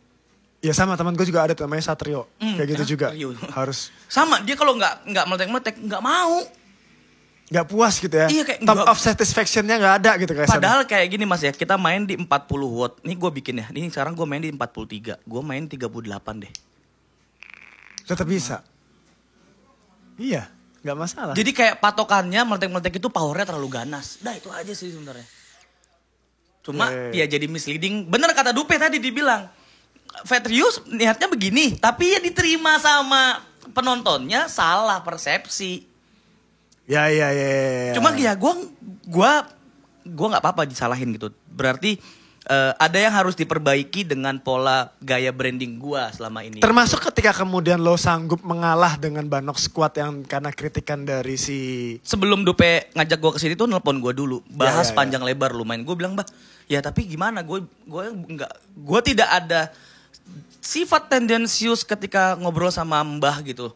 Ya sama teman gue juga ada namanya Satrio. Kayak gitu juga. Harus. Sama dia kalau nggak meletek-meletek nggak mau. Nggak puas gitu ya. Iya, kayak top of satisfaction-nya nggak ada gitu kayak. Padahal kayak gini Mas ya, kita main di 40 watt. Ini gue bikin ya. Ini sekarang gue main di 43. Gue main 38 deh. Tetap bisa. Iya. Gak masalah. Jadi kayak patokannya meletek-meletek itu powernya terlalu ganas. Nah itu aja sih sebenarnya. Cuma ya jadi misleading. Bener kata Dupe tadi dibilang. Vetrius niatnya begini. Tapi ya diterima sama penontonnya salah persepsi. Ya. Cuma ya gue gak apa-apa disalahin gitu. Berarti ada yang harus diperbaiki dengan pola gaya branding gua selama ini. Termasuk ketika kemudian lo sanggup mengalah dengan Banok Squad yang karena kritikan dari si... Sebelum Dupe ngajak gua kesini tuh nelpon gua dulu. Bahas panjang lebar lumayan. Gue bilang, "Bah, ya tapi gimana? Gue tidak ada sifat tendensius ketika ngobrol sama Mbah gitu.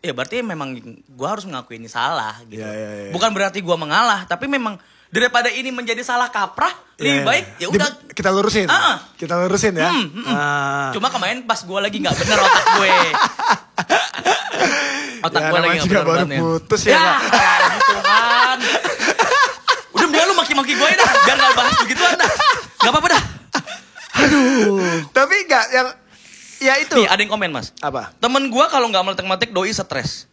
Ya berarti memang gua harus mengakui ini salah gitu. Bukan berarti gua mengalah, tapi memang daripada ini menjadi salah kaprah, lebih baik ya udah kita lurusin. Kita lurusin ya. Cuma kemarin pas gue lagi nggak bener otak gue. Otak gue lagi nggak bener baru putus ya. Gitu kan. Udah biar lu maki-maki gue dah, biar nggak bahas begitu dah. Nggak apa-apa dah. Aduh. Tapi nggak yang ya itu. Nih ada yang komen Mas. Apa? Temen gue kalau nggak meletek-meletek doi stres.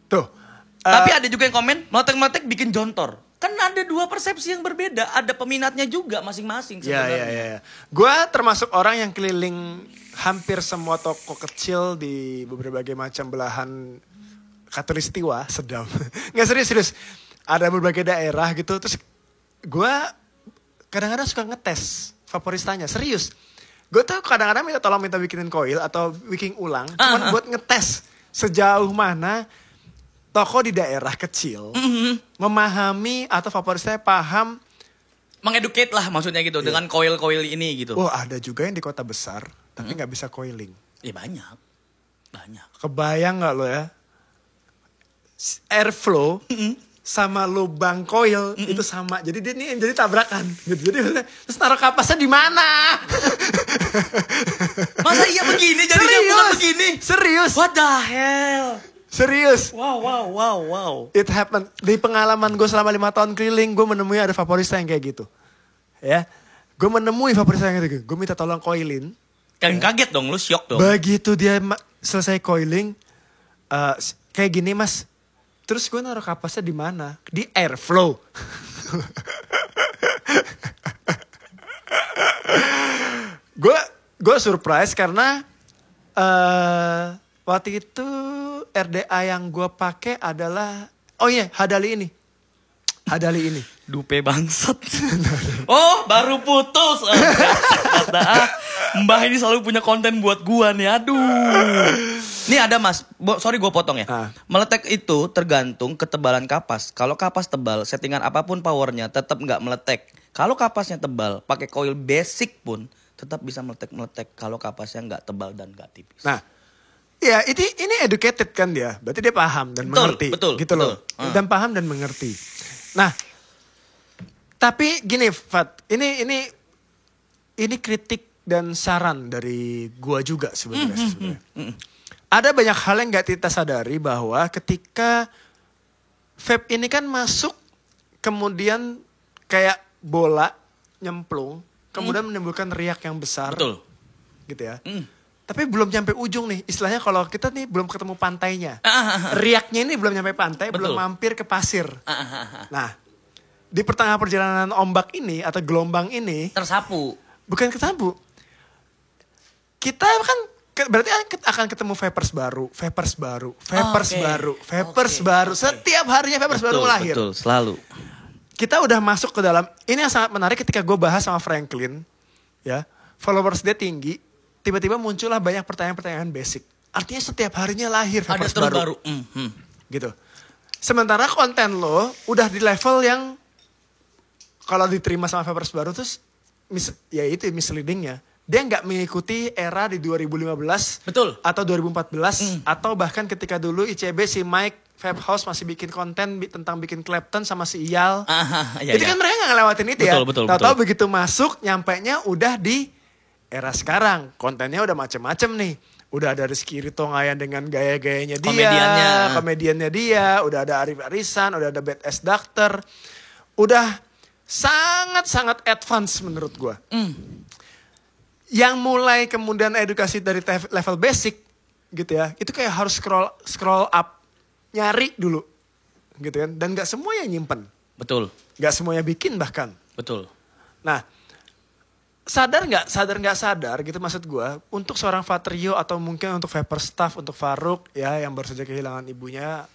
Tuh. Tapi ada juga yang komen meletek-meletek bikin jontor. Kan ada dua persepsi yang berbeda. Ada peminatnya juga masing-masing sebenarnya. Ya. Gue termasuk orang yang keliling hampir semua toko kecil di berbagai macam belahan Katulistiwa. Sedap. Nggak serius. Ada berbagai daerah gitu. Terus gue kadang-kadang suka ngetes vaporistanya. Serius. Gue tuh kadang-kadang minta bikinin coil atau bikin ulang. Cuman buat ngetes sejauh mana toko di daerah kecil memahami atau vaporistanya paham. Mengeducate lah maksudnya gitu dengan coil-coil ini gitu. Oh ada juga yang di kota besar tapi nggak bisa coiling. Ya banyak. Kebayang nggak lo ya? Airflow sama lubang coil itu sama. Jadi dia ini jadi tabrakan. Gitu. Jadi terus taruh kapasnya di mana? Masa iya begini jadinya bukan begini? Serius. What the hell? Serius. Wow. It happened. Di pengalaman gue selama 5 tahun keliling, gue menemui ada vaporista yang kayak gitu. Ya. Gue menemui vaporista yang kayak gitu. Gue minta tolong coilin. Kalian kaget dong, lu syok dong. Begitu dia selesai coiling, kayak gini Mas. Terus gue naruh kapasnya di mana? Di airflow. Gue surprise karena waktu itu RDA yang gue pakai adalah Hadali ini. Dupe bangsat. Oh, baru putus. Mbah ini selalu punya konten buat gua nih. Aduh. Nih ada Mas. Sorry gue potong ya. Meletek itu tergantung ketebalan kapas. Kalau kapas tebal, settingan apapun powernya tetap nggak meletek. Kalau kapasnya tebal, pakai coil basic pun tetap bisa meletek-meletek. Kalau kapasnya nggak tebal dan nggak tipis. Nah. Ya, ini educated kan dia. Berarti dia paham dan mengerti. Betul. Loh. Dan paham dan mengerti. Nah, tapi gini, Fat. Ini kritik dan saran dari gua juga sebenarnya. Ada banyak hal yang gak kita sadari bahwa ketika vape ini kan masuk, kemudian kayak bola nyemplung, kemudian menimbulkan riak yang besar. Betul. Gitu ya. Tapi belum nyampe ujung nih. Istilahnya kalau kita nih belum ketemu pantainya. Riaknya ini belum nyampe pantai, belum mampir ke pasir. Nah, di pertengahan perjalanan ombak ini atau gelombang ini. Tersapu. Bukan kesapu. Kita kan berarti akan ketemu vapers baru. Setiap harinya vapers baru lahir. Betul, selalu. kita udah masuk ke dalam, ini yang sangat menarik ketika gue bahas sama Franklin, ya, followers dia tinggi, tiba-tiba muncullah banyak pertanyaan-pertanyaan basic. Artinya setiap harinya lahir Ada vapers terbaru. gitu. Sementara konten lo udah di level yang kalau diterima sama vapers baru terus ya itu misleadingnya. Dia nggak mengikuti era di 2015 Betul. atau 2014 atau bahkan ketika dulu ICB si Mike Vape House masih bikin konten tentang bikin Clapton sama si Iyal. Itu kan mereka nggak ngelewatin itu ya. Tahu-tahu begitu masuk nyampenya udah di era sekarang. Kontennya udah macem-macem nih. Udah ada Rizky Ritongayan dengan gaya-gayanya dia. Komediannya dia. Udah ada Arif Arisan. Udah ada Bad Ass Doctor. Udah sangat-sangat advance menurut gue. Yang mulai kemudian edukasi dari level basic gitu ya. Itu kayak harus scroll up. Nyari dulu. Gitu kan. Dan gak semua yang nyimpen. Betul. Gak semuanya bikin bahkan. Betul. Nah. Sadar nggak sadar gitu maksud gue. Untuk seorang Fatrio atau mungkin untuk Vapor Staff. Untuk Faruk ya yang baru saja kehilangan ibunya.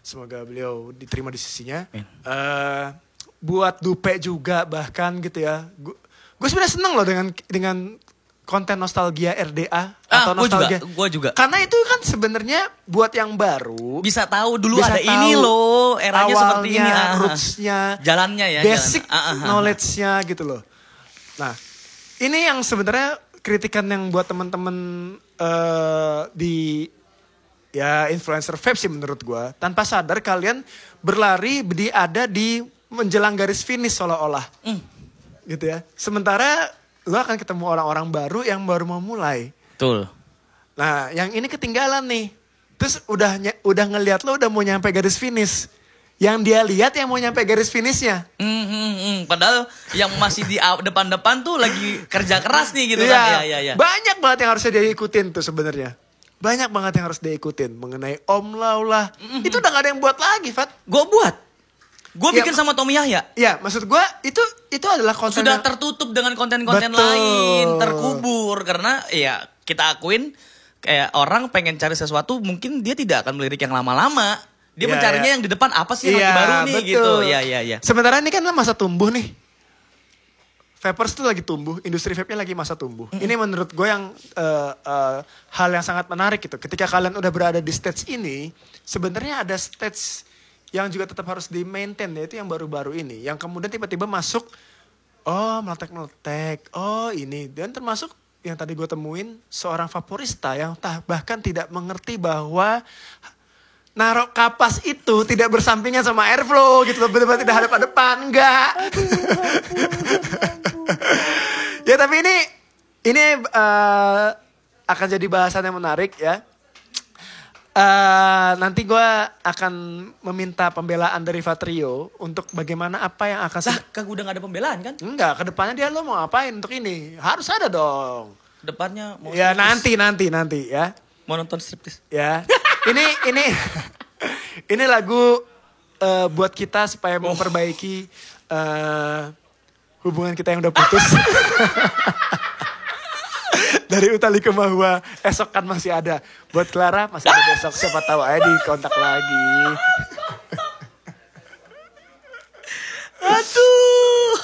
Semoga beliau diterima di sisinya. Buat Dupe juga bahkan gitu ya. Gue sebenarnya seneng loh dengan konten nostalgia RDA atau nostalgia. Gue juga. Karena itu kan sebenarnya buat yang baru bisa tahu dulu ada ini loh, eranya awalnya, seperti ini, rootsnya, jalannya ya, basic knowledge-nya gitu loh. Nah, ini yang sebenarnya kritikan yang buat teman-teman di ya influencer vape sih menurut gue. Tanpa sadar kalian berlari ada di menjelang garis finish seolah-olah. Gitu ya. Sementara lo akan ketemu orang-orang baru yang baru mau mulai. Betul. Nah, yang ini ketinggalan nih. Terus udah ngelihat lo udah mau nyampe garis finish. Yang dia lihat yang mau nyampe garis finishnya. Padahal yang masih di depan-depan tuh lagi kerja keras nih gitu kan. Iya. Banyak banget yang harusnya dia ikutin tuh sebenarnya. Banyak banget yang harus dia ikutin. Mengenai Om Lau lah. Itu udah gak ada yang buat lagi, Fat. Gue buat. Gue bikin sama Tommy Yahya. Iya, maksud gue itu adalah konten sudah tertutup dengan konten-konten lain, terkubur karena ya kita akuin kayak orang pengen cari sesuatu mungkin dia tidak akan melirik yang lama-lama. Dia mencarinya yang di depan apa sih yang lagi baru nih betul. Gitu. Iya. Sementara ini kan masa tumbuh nih. Vapers tuh lagi tumbuh, industri vape-nya lagi masa tumbuh. Ini menurut gue yang hal yang sangat menarik gitu. Ketika kalian udah berada di stage ini, sebenarnya ada stage yang juga tetap harus di-maintain, yaitu yang baru-baru ini. Yang kemudian tiba-tiba masuk, meletek-meletek, ini. Dan termasuk yang tadi gue temuin, seorang vaporista yang bahkan tidak mengerti bahwa narok kapas itu tidak bersampingan sama airflow gitu loh. Benar-benar tidak hadap-hadapan, enggak. Ya tapi ini akan jadi bahasan yang menarik ya. Nanti gue akan meminta pembelaan dari Fatrio untuk bagaimana apa yang akan... Kagak udah gak ada pembelaan kan? Enggak, kedepannya dia lo mau ngapain untuk ini? Harus ada dong. Kedepannya mau ya striptease. nanti ya. Mau nonton striptease. Ya, ini lagu buat kita supaya memperbaiki hubungan kita yang udah putus. Dari Utali ke Mahua, esok kan masih ada. Buat Clara masih ada besok, siapa tahu aja di kontak lagi. Aduh.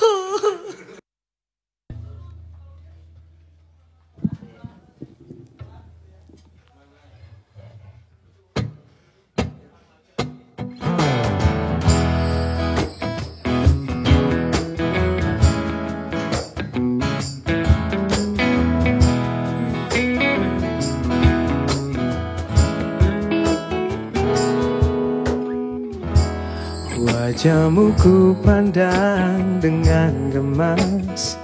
Wajahmu ku pandang dengan gemas.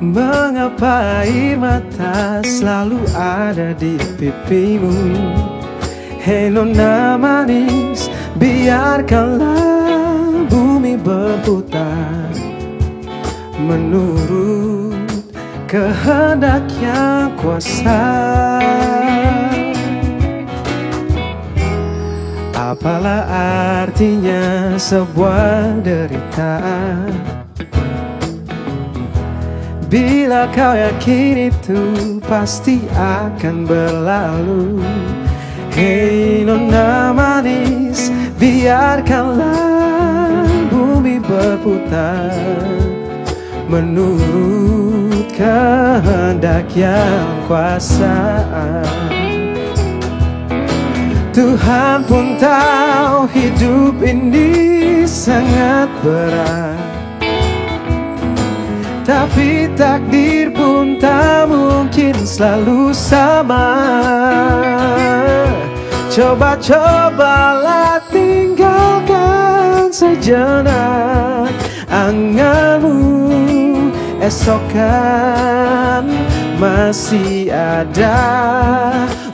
Mengapa air mata selalu ada di pipimu? Hei nona manis, biarkanlah bumi berputar menurut kehendak yang kuasa. Apalah artinya sebuah derita bila kau yakin itu pasti akan berlalu. Hei nona manis, biarkanlah bumi berputar menurut kehendak yang kuasa. Tuhan pun tahu hidup ini sangat berat, tapi takdir pun tak mungkin selalu sama. Coba-cobalah tinggalkan sejenak anganmu, esok kan masih ada.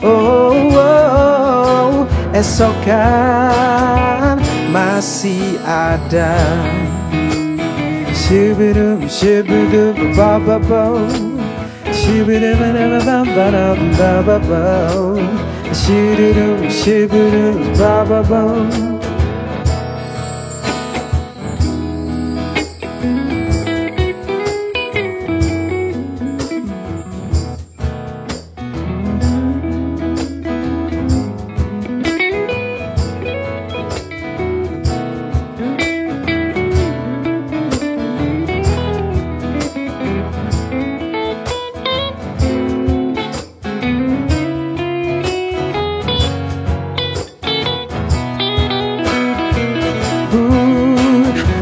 Oh, oh, esok kan masih ada. Shibidum shibidum ba ba ba, shibidum ba ba ba ba ba, shibidum shibidum ba ba ba.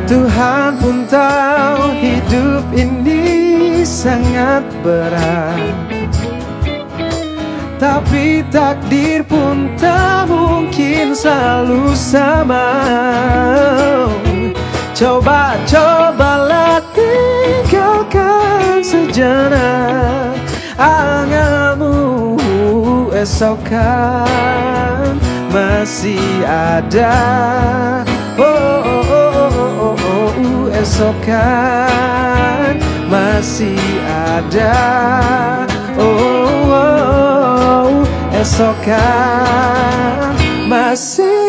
Tuhan pun tahu hidup ini sangat berat, tapi takdir pun tak mungkin selalu sama. Coba-cobalah tinggalkan sejenak anganmu, esok kan masih ada. Oh, oh, oh, oh, oh, oh, esok kan masih ada. Oh, oh, oh, esok kan masih